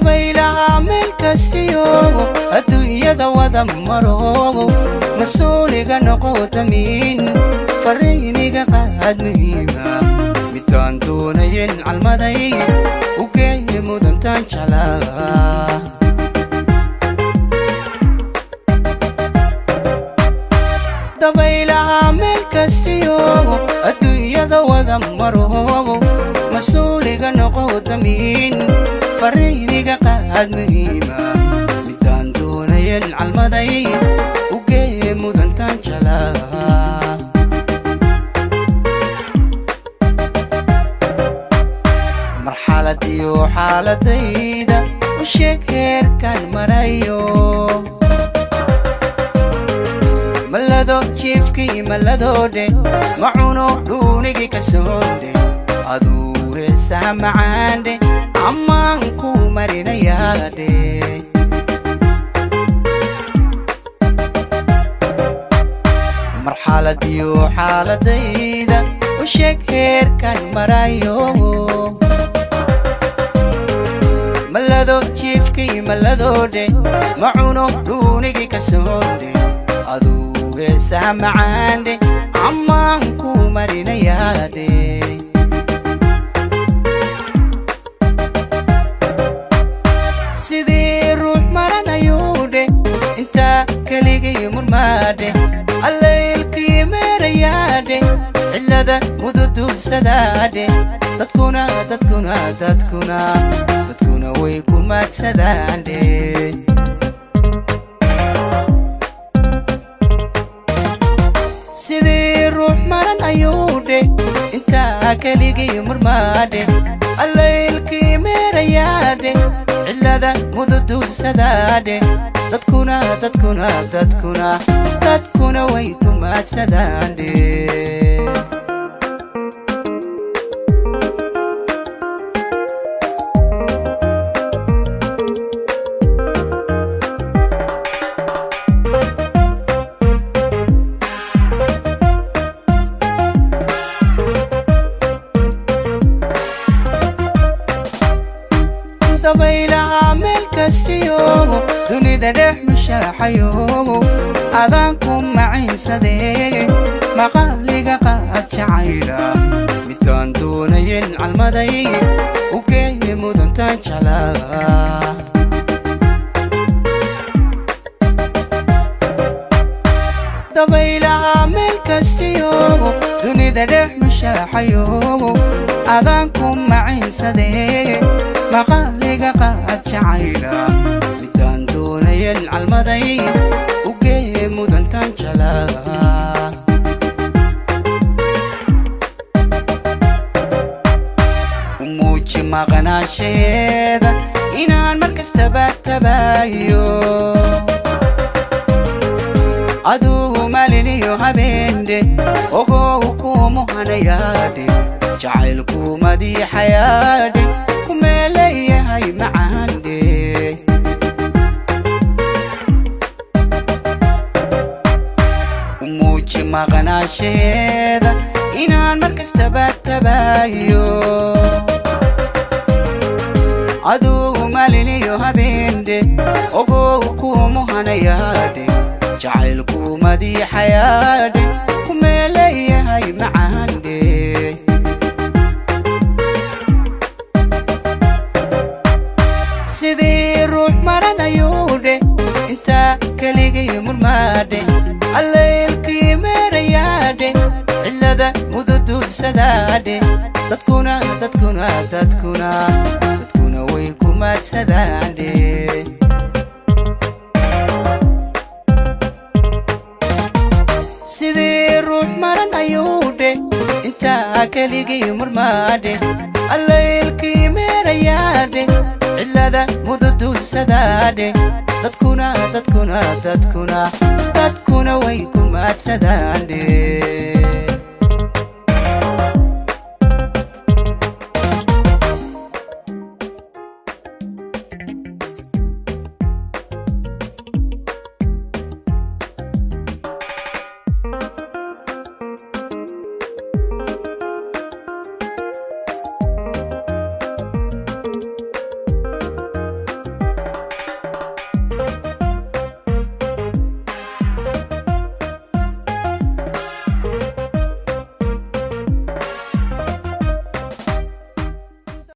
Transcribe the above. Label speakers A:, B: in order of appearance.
A: dabaylaha meel kastiyo adduunyada wada maro mas'uuliga noqo damiin farriiniga qaad muhiima midaan doonayn calmaday u geey mudantaan jeclaa dabaylaha meel kastiyo adduunyada wada maro mas'uuliga noqo damiin farriiniga qaad muhiima midaan doonayn calmaday u geey mudantaan jeclaa marxaladiyo xaaladayda u sheeg heerkan marayo malado jiifkii maladoodhe macuno dhuunigii ka soodhe aduu heesaha macaandhe ammaan ku marinayaadhe marxaladiyo xaaladayda u sheeg heerkan marayo malado jiifkii maladoodhe macuno dhuunigii ka soodhe aduu heesaha macaandhe ammaan ku marinayaadhe sidii ruux maranayuudhe intaa keligii murmaadhe allaylkii meerayaadhe cillada mududuursadaadhe dadkuna way ku maadsadaandhe sidii ruux maranayuudhe intaa keligii murmaadhe allaylkii meerayaadhe cillada mududuursadaadhe dadkuna way ku maadsadaandhe dabaylaha meel kastiyo dunida dhex mushaaxayo adaan ku maciinsadee maqaaliga qaad jacayla midaan doonayn calmaday u geey mudantaan jeclaa dabaylaha meel kastiyo dunida dhex mushaaxayo adaan ku maciinsadee maqaaliga qaad jacayla midaan doonayn calmaday u geey mudantaan jeclaa u muuji maqnaansheeda inaan markastaba tabaayo adugu maliniyo habeendhe ogow kumuhanayaadhe jacaylku madiixayaadhe kumeeleeyahay macaandhe u muuji maqnaansheeda inaan markastaba tabaayo adugu maliniyo habeendhe ogow kumuhanayaadhe jacaylku madiixayaadhe kumeeleeyahay macaandhe sidii ruux maranayuudhe intaa keligii murmaadhe allaylkii meerayaadhe cillada mududuursadaadhe dadkuna way ku maadsadaandhe sidii ruux maranayuudhe intaa keligii murmaadhe allaylkii meerayaadhe cillada mududuursadaadhe dadkuna way ku maadsadaandhe